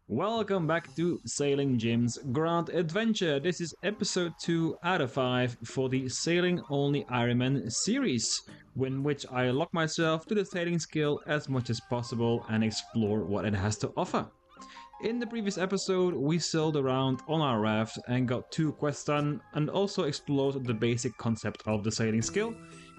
Welcome back to Sailing Jim's Grand Adventure. This is episode 2 out of 5 for the Sailing Only Ironman series, in which I lock myself to the sailing skill as much as possible and explore what it has to offer. In the previous episode, we sailed around on our raft and got 2 quests done and also explored the basic concept of the sailing skill.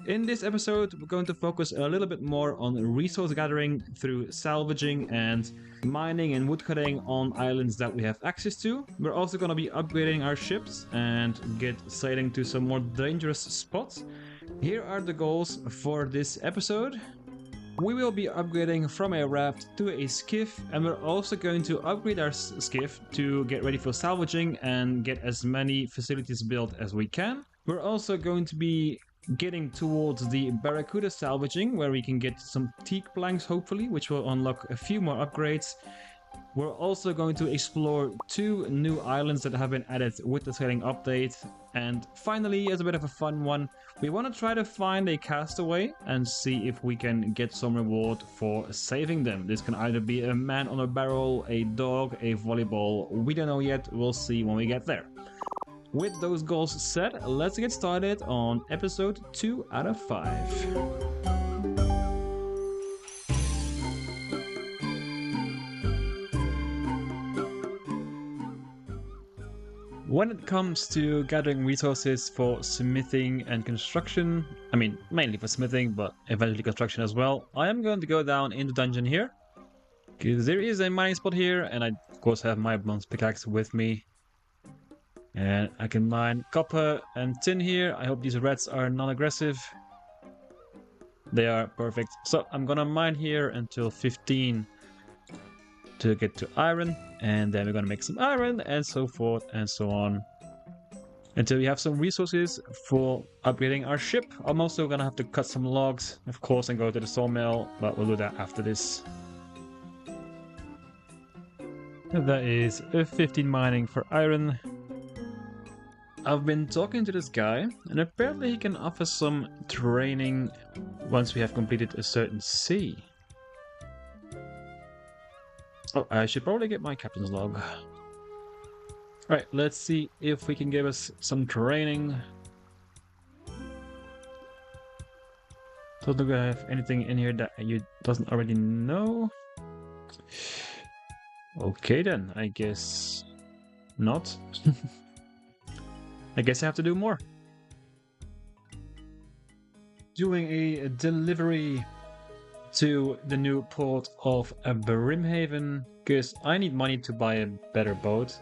In this episode, we're going to focus a little bit more on resource gathering through salvaging and mining and woodcutting on islands that we have access to. We're also going to be upgrading our ships and get sailing to some more dangerous spots. Here are the goals for this episode. We will be upgrading from a raft to a skiff, and we're also going to upgrade our skiff to get ready for salvaging and get as many facilities built as we can. We're also going to be getting towards the Barracuda salvaging, where we can get some teak planks hopefully, which will unlock a few more upgrades. We're also going to explore 2 new islands that have been added with the sailing update. And finally, as a bit of a fun one, we want to try to find a castaway and see if we can get some reward for saving them. This can either be a man on a barrel, a dog, a volleyball, we don't know yet, we'll see when we get there. With those goals set, let's get started on episode 2 out of 5. When it comes to gathering resources for smithing and construction, mainly for smithing, but eventually construction as well, I am going to go down in the dungeon here, because there is a mining spot here, and I of course have my bronze pickaxe with me. And I can mine copper and tin here. I hope these rats are non-aggressive. They are perfect. So I'm gonna mine here until 15 to get to iron, and then we're gonna make some iron and so forth and so on until we have some resources for upgrading our ship. I'm also gonna have to cut some logs, of course, and go to the sawmill, but we'll do that after this. And that is a 15 mining for iron. I've been talking to this guy, and apparently he can offer some training once we have completed a certain sea. Oh, I should probably get my captain's log. Alright, let's see if we can give us some training. Don't think I have anything in here that you doesn't already know. Okay then, I guess not. I guess I have to do more. Doing a delivery to the new port of Brimhaven, because I need money to buy a better boat.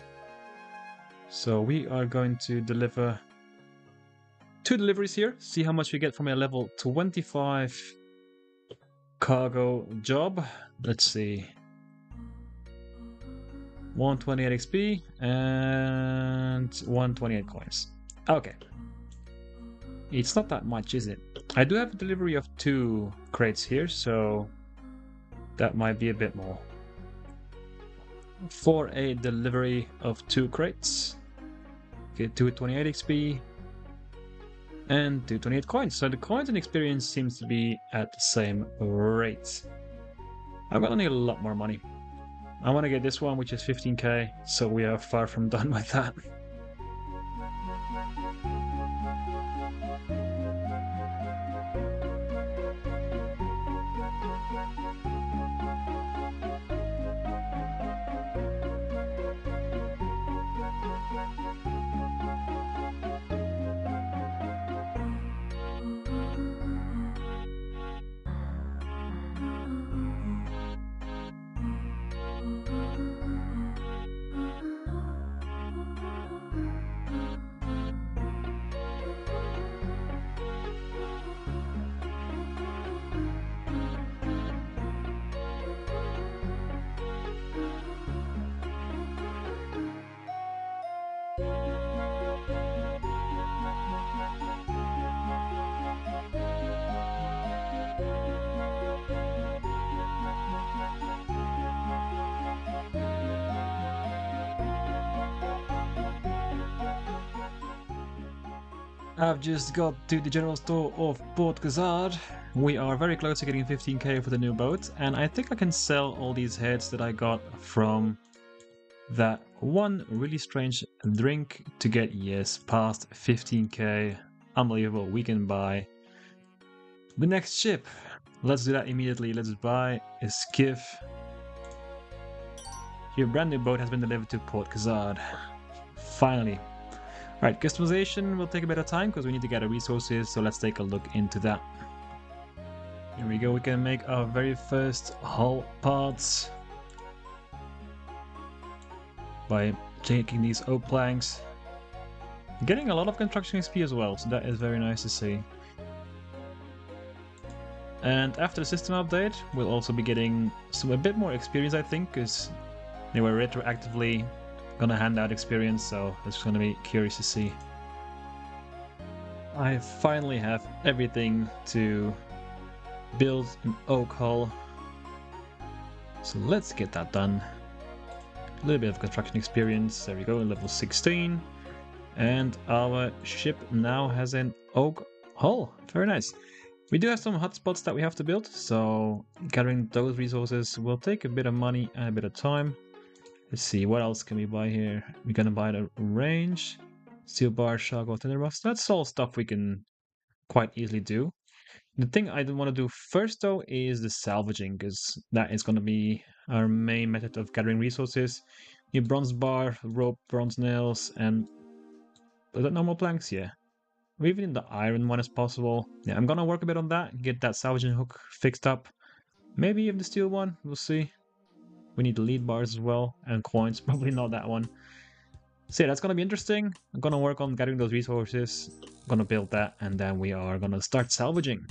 So we are going to deliver 2 deliveries here, see how much we get from a level 25 cargo job. Let's see. 128 XP and 128 coins. Okay. It's not that much, is it? I do have a delivery of 2 crates here, so that might be a bit more. For a delivery of 2 crates, get 228 XP and 228 coins. So the coins and experience seems to be at the same rate. I'm gonna need a lot more money. I want to get this one, which is 15k, so we are far from done with that. I've just got to the general store of Port Gazard. We are very close to getting 15k for the new boat, and I think I can sell all these heads that I got from that one really strange drink to get, yes, past 15k. Unbelievable. We can buy the next ship. Let's do that immediately. Let's buy a skiff. Your brand new boat has been delivered to Port Khazad. Finally. Alright, customization will take a bit of time because we need to gather resources, so let's take a look into that. Here we go, we can make our very first hull parts by taking these oak planks. Getting a lot of construction XP as well, so that is very nice to see. And after the system update, we'll also be getting a bit more experience, I think, because they were retroactively gonna hand out experience, so it's gonna be curious to see. I finally have everything to build an oak hull, so let's get that done. A little bit of construction experience, there we go, level 16. And our ship now has an oak hull, very nice. We do have some hotspots that we have to build, so gathering those resources will take a bit of money and a bit of time. Let's see, what else can we buy here? We're gonna buy the range, steel bar, charcoal, tinderbox. That's all stuff we can quite easily do. The thing I want to do first though is the salvaging, because that is gonna be our main method of gathering resources. New bronze bar, rope, bronze nails, and is that normal planks? Yeah. Or even in the iron one as possible. Yeah, I'm gonna work a bit on that, get that salvaging hook fixed up. Maybe even the steel one, we'll see. We need the lead bars as well, and coins, probably not that one. So yeah, that's gonna be interesting. I'm gonna work on gathering those resources, I'm gonna build that, and then we are gonna start salvaging.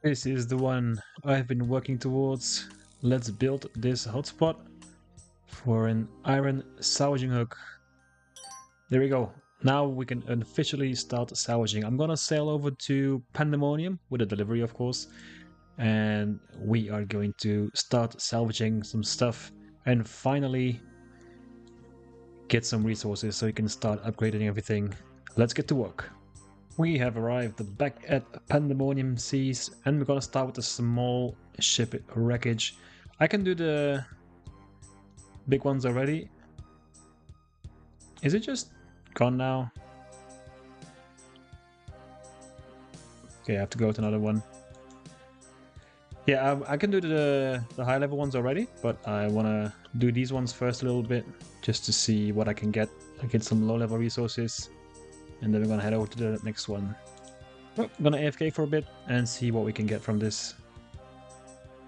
This is the one I've been working towards. Let's build this hotspot for an iron salvaging hook. There we go. Now we can officially start salvaging. I'm gonna sail over to Pandemonium with a delivery, of course, and we are going to start salvaging some stuff and finally get some resources so we can start upgrading everything. Let's get to work. We have arrived back at Pandemonium Seas, and we're gonna start with a small ship wreckage. I can do the big ones already. Is it just gone now? Okay, I have to go to another one. Yeah, I can do the high level ones already, but I want to do these ones first a little bit, just to see what I can get. I get some low level resources, and then we're gonna head over to the next one. I'm gonna AFK for a bit and see what we can get from this.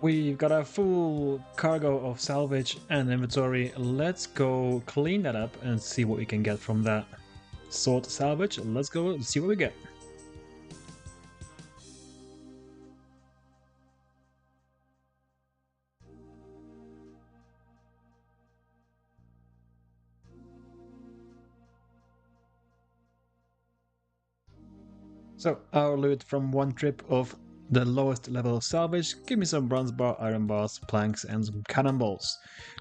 We've got a full cargo of salvage and inventory. Let's go clean that up and see what we can get from that. Sort salvage, let's go see what we get. So our loot from one trip of the lowest level salvage, give me some bronze bar, iron bars, planks and some cannonballs.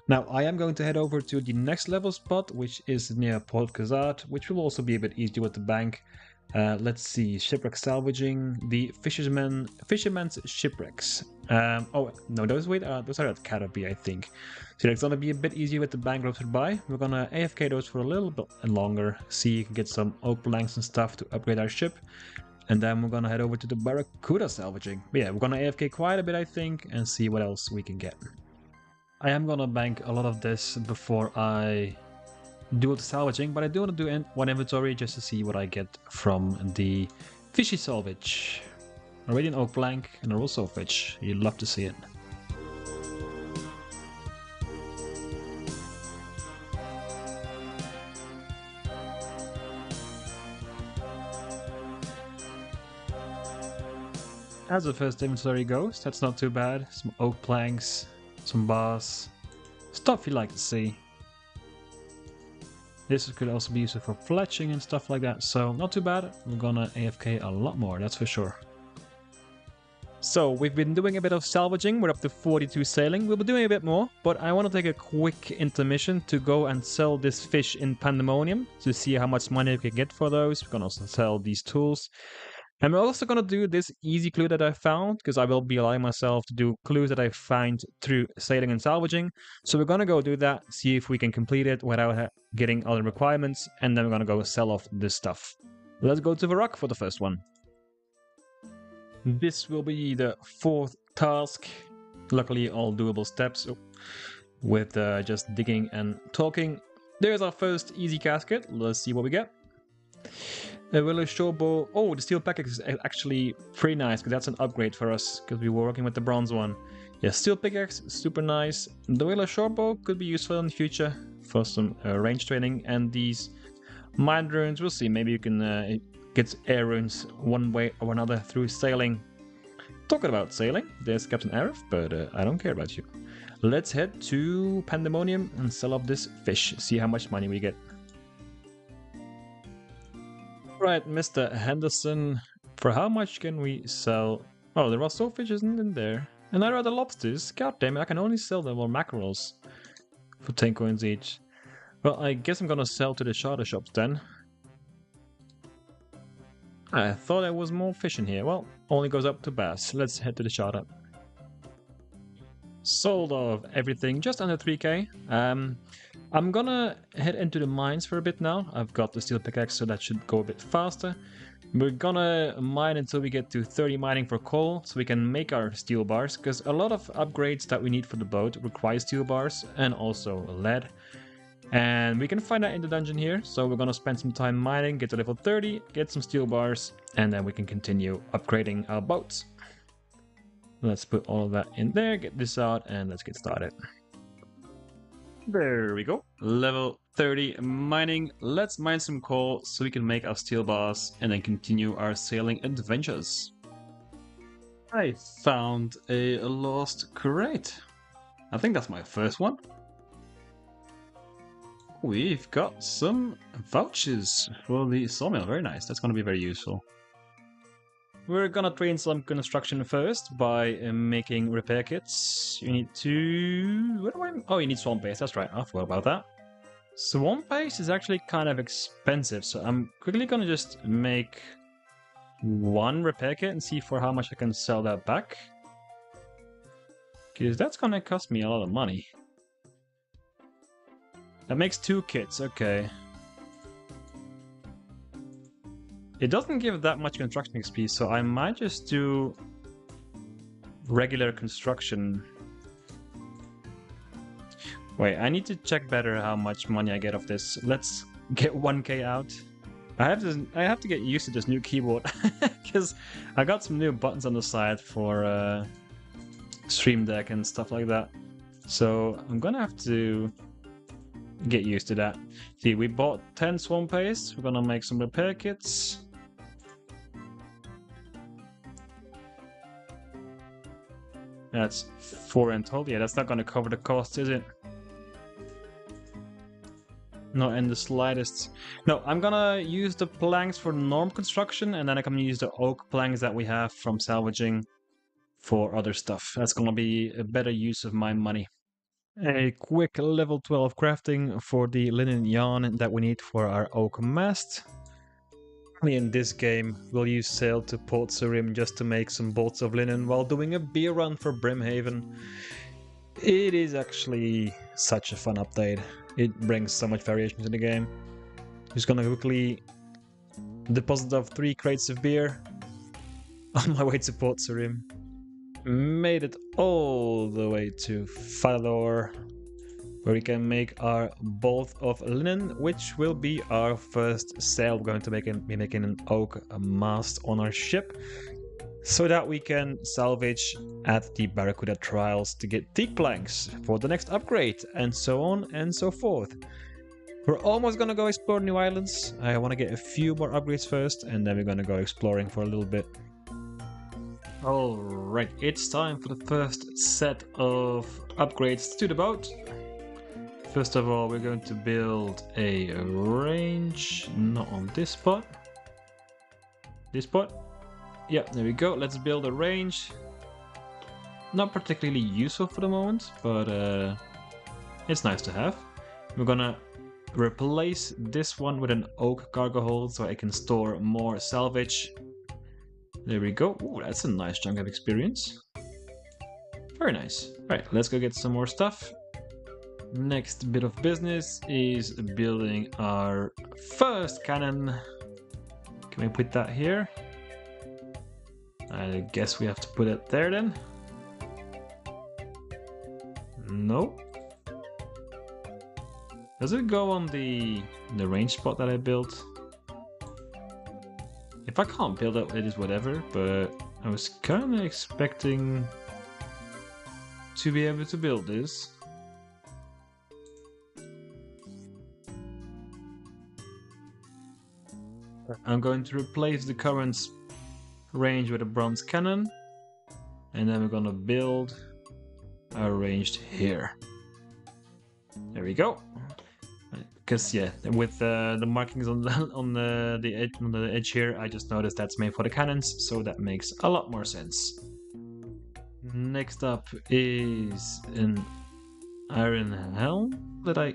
Now I am going to head over to the next level spot, which is near Port Khazad, which will also be a bit easier with the bank. Let's see, shipwreck salvaging, the fisherman's shipwrecks. Oh no, those are at Cataby, I think. So it's gonna be a bit easier with the bank rotated by. We're gonna AFK those for a little bit longer, see if we can get some oak planks and stuff to upgrade our ship. And then we're gonna head over to the Barracuda salvaging. But yeah, we're gonna AFK quite a bit, I think, and see what else we can get. I am gonna bank a lot of this before I do the salvaging, but I do want to do one inventory just to see what I get from the fishy salvage. Already an oak plank and a also fish. You'd love to see it. As the first inventory goes, that's not too bad. Some oak planks, some bars, stuff you like to see. This could also be useful for fletching and stuff like that, so not too bad. We're gonna AFK a lot more, that's for sure. So we've been doing a bit of salvaging, we're up to 42 sailing, we'll be doing a bit more, but I want to take a quick intermission to go and sell this fish in Pandemonium to see how much money we can get for those. We're going to also sell these tools. And we're also going to do this easy clue that I found, because I will be allowing myself to do clues that I find through sailing and salvaging. So we're going to go do that, see if we can complete it without getting other requirements, and then we're going to go sell off this stuff. Let's go to the rock for the first one. This will be the fourth task. Luckily, all doable steps with just digging and talking. There's our first easy casket. Let's see what we get. A willow shorebow. Oh, the steel pickaxe is actually pretty nice because that's an upgrade for us because we were working with the bronze one. Yeah, steel pickaxe, super nice. The willow shorebow could be useful in the future for some range training. And these mine runes, we'll see. Maybe you can get air runes one way or another through sailing. Talking about sailing, there's Captain Arif, but I don't care about you. Let's head to Pandemonium and sell off this fish. See how much money we get. Right, Mr. Henderson, for how much can we sell? Oh, the raw swordfish isn't in there. And I rather lobsters. God damn it, I can only sell them on mackerels for 10 coins each. Well, I guess I'm gonna sell to the charter shops then. I thought there was more fish in here. Well, only goes up to bass. Let's head to the charter. Sold off everything, just under 3k. I'm gonna head into the mines for a bit now. I've got the steel pickaxe, so that should go a bit faster. We're gonna mine until we get to 30 mining for coal, so we can make our steel bars, because a lot of upgrades that we need for the boat require steel bars and also lead. And we can find that in the dungeon here, so we're gonna spend some time mining, get to level 30, get some steel bars, and then we can continue upgrading our boats. Let's put all of that in there, get this out, and let's get started. There we go. Level 30 mining. Let's mine some coal so we can make our steel bars and then continue our sailing adventures. I found a lost crate. I think that's my first one. We've got some vouchers for the sawmill. Very nice. That's going to be very useful. We're gonna train some construction first by making repair kits. You need to... What do I... Oh, you need swamp paste. That's right. I forgot about that. Swamp paste is actually kind of expensive, so I'm quickly gonna just make one repair kit and see for how much I can sell that back. Because that's gonna cost me a lot of money. That makes 2 kits, okay. It doesn't give that much construction XP, so I might just do regular construction. Wait, I need to check better how much money I get off this. Let's get 1k out. I have to get used to this new keyboard because I got some new buttons on the side for Stream Deck and stuff like that. So I'm gonna have to get used to that. See, we bought 10 swamp paste. We're gonna make some repair kits. That's 4 in total. Yeah, that's not gonna cover the cost, is it? Not in the slightest. No, I'm gonna use the planks for norm construction, and then I can use the oak planks that we have from salvaging for other stuff. That's gonna be a better use of my money. A quick level 12 crafting for the linen yarn that we need for our oak mast. In this game, we'll use sail to Port Sarim just to make some bolts of linen while doing a beer run for Brimhaven. It is actually such a fun update. It brings so much variation to the game. Just gonna quickly deposit of 3 crates of beer on my way to Port Sarim. Made it all the way to Falador, where we can make our bolt of linen, which will be our first sail. We're going to be making an oak mast on our ship, so that we can salvage at the Barracuda trials to get teak planks for the next upgrade, and so on and so forth. We're almost gonna go explore new islands. I want to get a few more upgrades first, and then we're gonna go exploring for a little bit. Alright, it's time for the first set of upgrades to the boat. First of all, we're going to build a range, not on this spot. This spot? Yeah, there we go. Let's build a range. Not particularly useful for the moment, but it's nice to have. We're gonna replace this one with an oak cargo hold so I can store more salvage. There we go. Ooh, that's a nice chunk of experience. Very nice. Right, let's go get some more stuff. Next bit of business is building our first cannon. Can we put that here? I guess we have to put it there then. No. Does it go on the range spot that I built? If I can't build it, it is whatever, but I was kind of expecting to be able to build this. I'm going to replace the current range with a bronze cannon, and then we're gonna build our range here. There we go. Because yeah, with the markings on the edge here, I just noticed that's made for the cannons, so that makes a lot more sense. Next up is an iron helm that I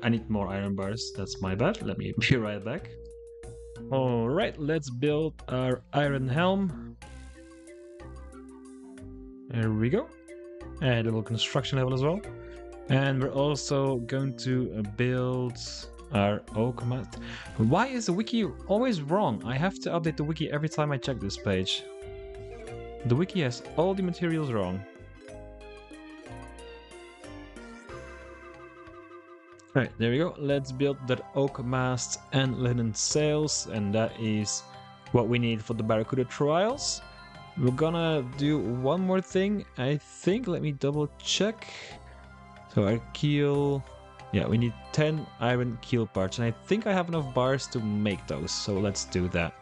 need more iron bars. That's my bad. Let me be right back. Alright, let's build our iron helm. There we go. And a little construction level as well. And we're also going to build our oak mat. Why is the wiki always wrong? I have to update the wiki every time I check this page. The wiki has all the materials wrong. Alright, there we go. Let's build that oak mast and linen sails, and that is what we need for the Barracuda trials. We're gonna do one more thing, I think. Let me double check. So our keel, yeah, we need 10 iron keel parts, and I think I have enough bars to make those, so let's do that.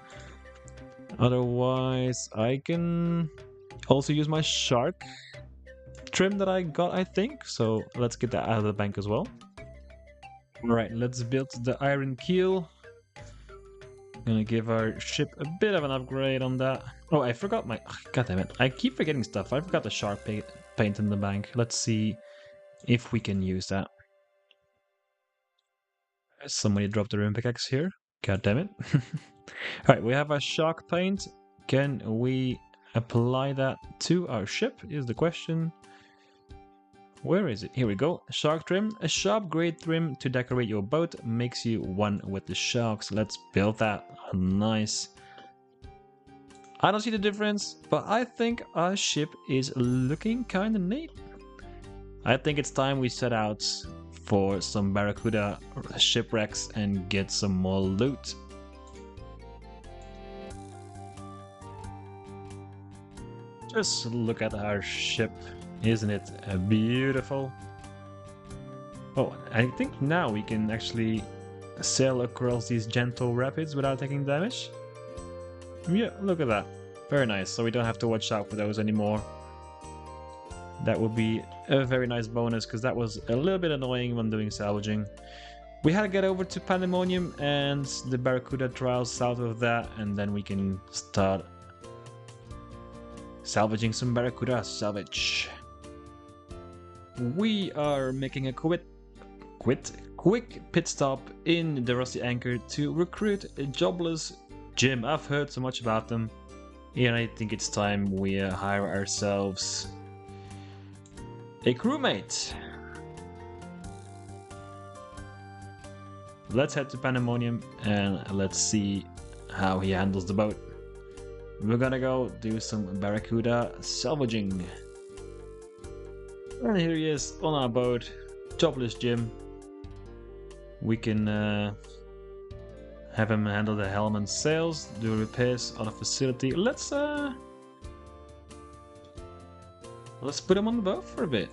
Otherwise, I can also use my shark trim that I got, I think, so let's get that out of the bank as well. Alright, let's build the iron keel. Gonna give our ship a bit of an upgrade on that. Oh, I forgot my... God damn it. I keep forgetting stuff. I forgot the shark paint in the bank. Let's see if we can use that. Somebody dropped the rune pickaxe here. God damn it. Alright, we have our shark paint. Can we apply that to our ship is the question. Where is it? Here we go. Shark trim. A sharp grey trim to decorate your boat makes you one with the sharks. Let's build that. Nice. I don't see the difference, but I think our ship is looking kind of neat. I think it's time we set out for some Barracuda shipwrecks and get some more loot. Just look at our ship. Isn't it beautiful? Oh, I think now we can actually sail across these gentle rapids without taking damage. Yeah, look at that. Very nice, so we don't have to watch out for those anymore. That would be a very nice bonus, because that was a little bit annoying when doing salvaging. We had to get over to Pandemonium and the Barracuda trials south of that, and then we can start salvaging some Barracuda salvage. We are making a quick pit stop in the Rusty Anchor to recruit a jobless Jim. I've heard so much about them, and I think it's time we hire ourselves a crewmate. Let's head to Pandemonium and let's see how he handles the boat. We're gonna go do some Barracuda salvaging. And here he is on our boat, jobless Jim. We can have him handle the helm and sails, do repairs on a facility. Let's put him on the boat for a bit.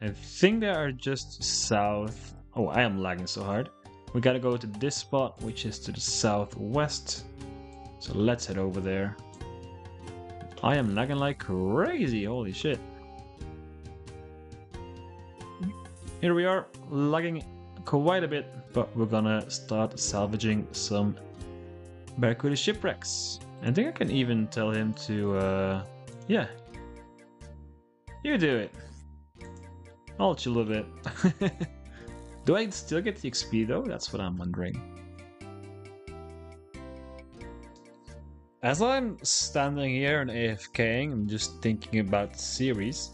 I think they are just south. Oh, I am lagging so hard. We gotta go to this spot, which is to the southwest. So let's head over there. I am lagging like crazy, holy shit. Here we are, lagging quite a bit, but we're gonna start salvaging some Barracuda shipwrecks. I think I can even tell him to, yeah, you do it. I'll chill a bit. Do I still get the XP though? That's what I'm wondering. As I'm standing here and AFKing, I'm just thinking about the series.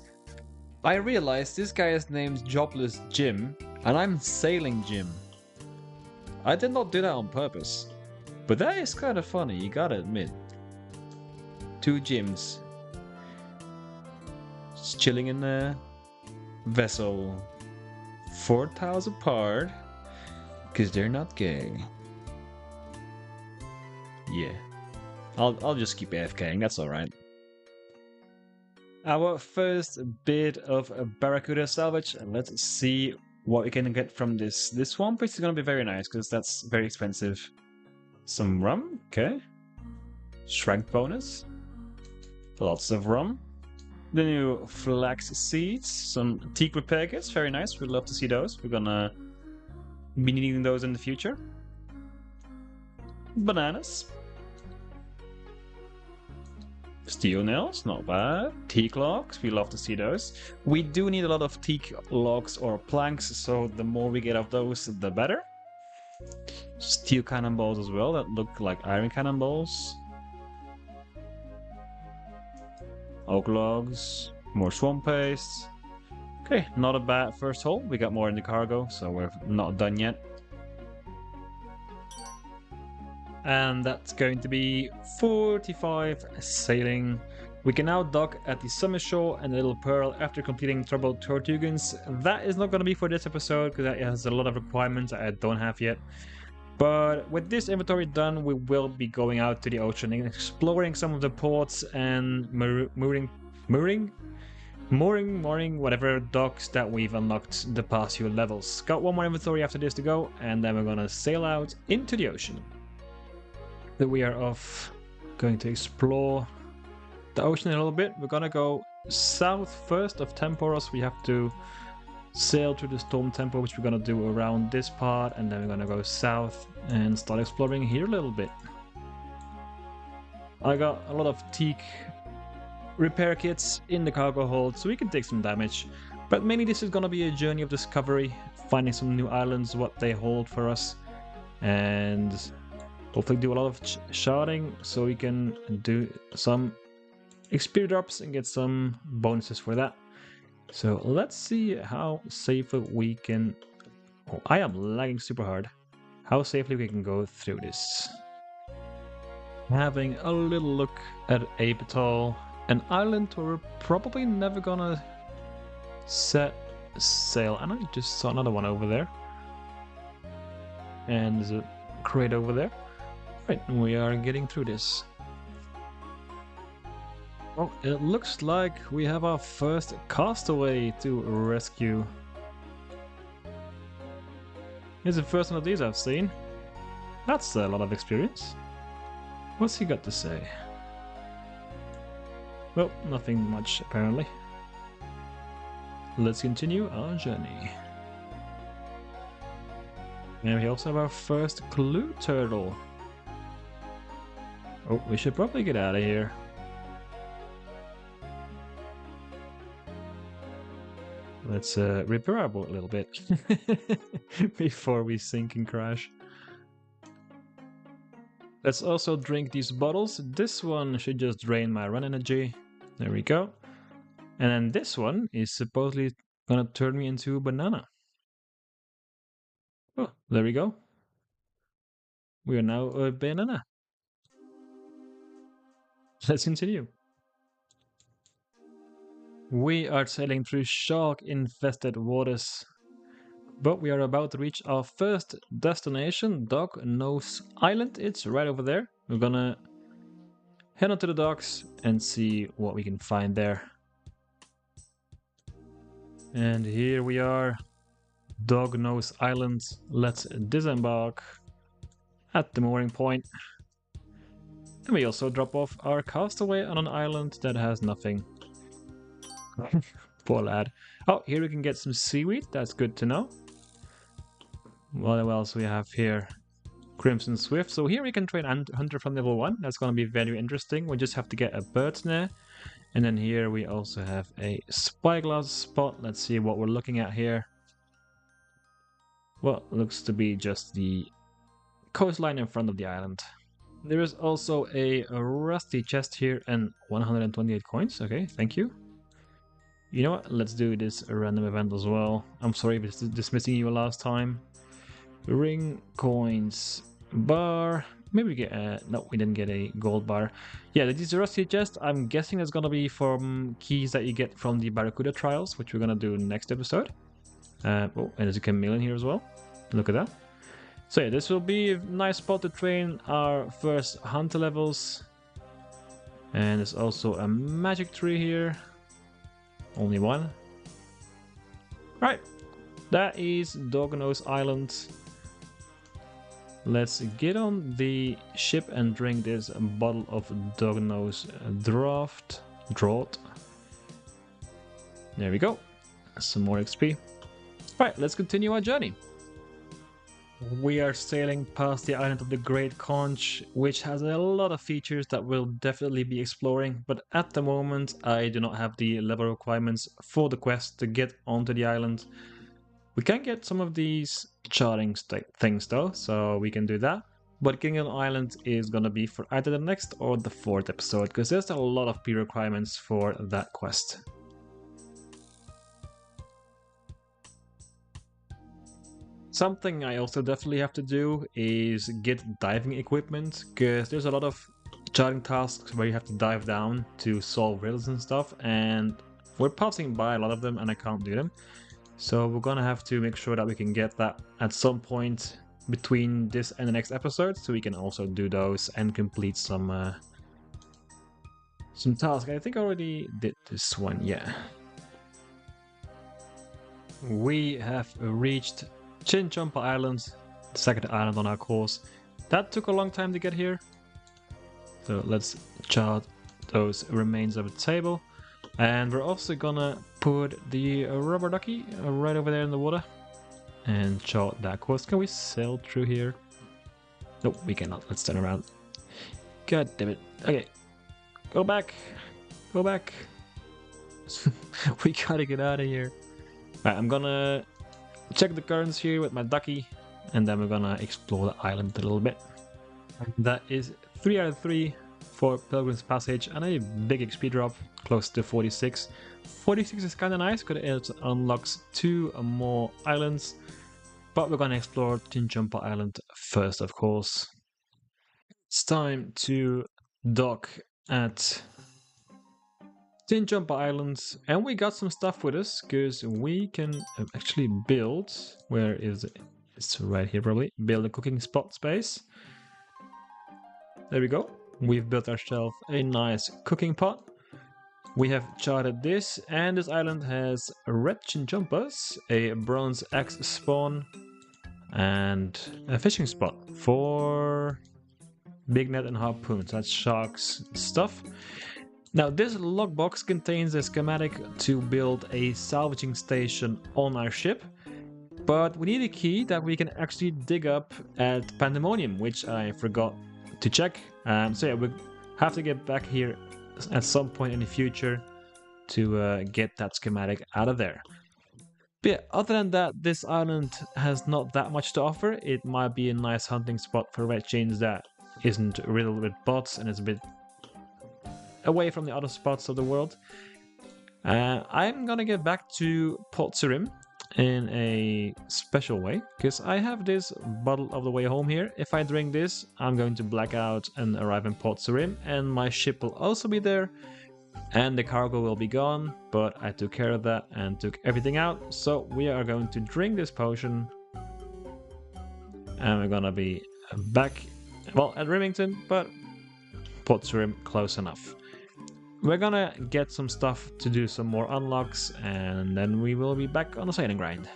I realize this guy is named Jobless Jim, and I'm Sailing Jim. I did not do that on purpose, but that is kind of funny, you gotta admit. Two Jims. Just chilling in a vessel. 4,000 apart, because they're not gay. Yeah. I'll just keep AFKing, that's alright. Our first bit of a Barracuda salvage, and let's see what we can get from this. This swamp is gonna be very nice, because that's very expensive. Some rum, okay. Strength bonus. Lots of rum. The new flax seeds, some teak repair kits, very nice, we'd love to see those. We're gonna be needing those in the future. Bananas. Steel nails, not bad. Teak logs, we love to see those. We do need a lot of teak logs or planks, so the more we get of those, the better. Steel cannonballs as well, that look like iron cannonballs. Oak logs, more swamp paste. Okay, not a bad first haul. We got more in the cargo, so we're not done yet. And that's going to be 45 sailing. We can now dock at the summer shore and the Little Pearl after completing Troubled Tortugas. That is not going to be for this episode because that has a lot of requirements I don't have yet. But with this inventory done, we will be going out to the ocean and exploring some of the ports and mooring, whatever docks that we've unlocked the past few levels. Got one more inventory after this to go, and then we're gonna sail out into the ocean. Then we are off, going to explore the ocean a little bit. We're gonna go south first of Temporos. We have to sail through the Storm Temple, which we're gonna do around this part, and then we're gonna go south and start exploring here a little bit. I got a lot of teak repair kits in the cargo hold, so we can take some damage, but mainly this is gonna be a journey of discovery, finding some new islands, what they hold for us, and hopefully do a lot of sharding so we can do some XP drops and get some bonuses for that. So let's see how safely we can... Oh, I am lagging super hard. How safely we can go through this. Having a little look at Apatol, an island where we're probably never gonna set sail. And I just saw another one over there. And there's a crate over there. Right, we are getting through this. Well, it looks like we have our first castaway to rescue. Here's the first one of these I've seen. That's a lot of experience. What's he got to say? Well, nothing much apparently. Let's continue our journey. And we also have our first clue turtle. Oh, we should probably get out of here. Let's repair our boat a little bit before we sink and crash. Let's also drink these bottles. This one should just drain my run energy. There we go. And then this one is supposedly gonna turn me into a banana. Oh, there we go. We are now a banana. Let's continue. We are sailing through shark-infested waters, but we are about to reach our first destination, Dog Nose Island. It's right over there. We're gonna head onto the docks and see what we can find there. And here we are, Dog Nose Island. Let's disembark at the mooring point. And we also drop off our castaway on an island that has nothing. Poor lad. Oh, here we can get some seaweed. That's good to know. What else we have here? Crimson Swift. So here we can train Hunter from level 1. That's going to be very interesting. We just have to get a bird's snare. And then here we also have a spyglass spot. Let's see what we're looking at here. Well, looks to be just the coastline in front of the island. There is also a rusty chest here and 128 coins. Okay, thank you. You know what? Let's do this random event as well. I'm sorry for dismissing you last time. Ring, coins, bar. Maybe we get a... No, we didn't get a gold bar. Yeah, this rusty chest, I'm guessing it's gonna be from keys that you get from the Barracuda trials, which we're gonna do next episode. Oh, and there's a chameleon here as well. Look at that. So yeah, this will be a nice spot to train our first hunter levels. And there's also a magic tree here. Only one. Right, that is Dognose Island. Let's get on the ship and drink this bottle of Dognose Draught. There we go. Some more XP. Right, let's continue our journey. We are sailing past the island of the Great Conch, which has a lot of features that we'll definitely be exploring, but at the moment I do not have the level requirements for the quest to get onto the island. We can get some of these charting things though, so we can do that. But Kingdom Island is gonna be for either the next or the 4th episode, because there's a lot of pre-requirements for that quest. Something I also definitely have to do is get diving equipment, because there's a lot of charting tasks where you have to dive down to solve riddles and stuff, and we're passing by a lot of them and I can't do them. So we're gonna have to make sure that we can get that at some point between this and the next episode, so we can also do those and complete some tasks. I think I already did this one, yeah. We have reached Chinchompa Island, the second island on our course. That took a long time to get here. So let's chart those remains of the table. And we're also gonna put the rubber ducky right over there in the water and chart that course. Can we sail through here? Nope, we cannot. Let's turn around. God damn it. Okay. Go back. Go back. We gotta get out of here. Alright, I'm gonna check the currents here with my ducky, and then we're gonna explore the island a little bit. That is 3 out of 3 for Pilgrim's Passage and a big XP drop, close to 46. 46 is kinda nice because it unlocks 2 more islands, but we're gonna explore Chinchompa Island first, of course. It's time to dock at Chinchompa Islands, and we got some stuff with us because we can actually build. Where is it? It's right here, probably. Build a cooking spot space. There we go. We've built ourselves a nice cooking pot. We have charted this, and this island has red chinchompas, a bronze axe spawn, and a fishing spot for big net and harpoons. That's sharks stuff. Now, this logbox contains a schematic to build a salvaging station on our ship, but we need a key that we can actually dig up at Pandemonium, which I forgot to check. So yeah, we have to get back here at some point in the future to get that schematic out of there. But yeah, other than that, this island has not that much to offer. It might be a nice hunting spot for red chains that isn't riddled with bots and is a bit away from the other spots of the world. I'm gonna get back to Port Sarim in a special way, because I have this bottle of the way home here. If I drink this, I'm going to black out and arrive in Port Sarim, and my ship will also be there, and the cargo will be gone, but I took care of that and took everything out. So we are going to drink this potion, and we're gonna be back, well, at Remington, but Port Sarim close enough. We're gonna get some stuff to do some more unlocks, and then we will be back on the sailing grind.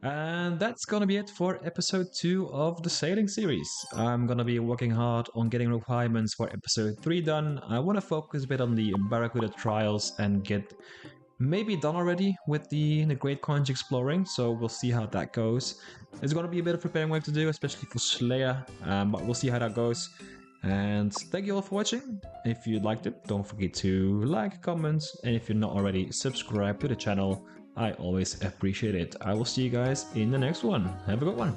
And that's gonna be it for episode 2 of the sailing series. I'm gonna be working hard on getting requirements for episode 3 done. I wanna focus a bit on the Barracuda trials and get maybe done already with the Great Conch exploring, so we'll see how that goes. There's going to be a bit of preparing work to do, especially for Slayer, but we'll see how that goes. And thank you all for watching. If you liked it, don't forget to like, comment, and if you're not already, subscribe to the channel. I always appreciate it. I will see you guys in the next one. Have a good one.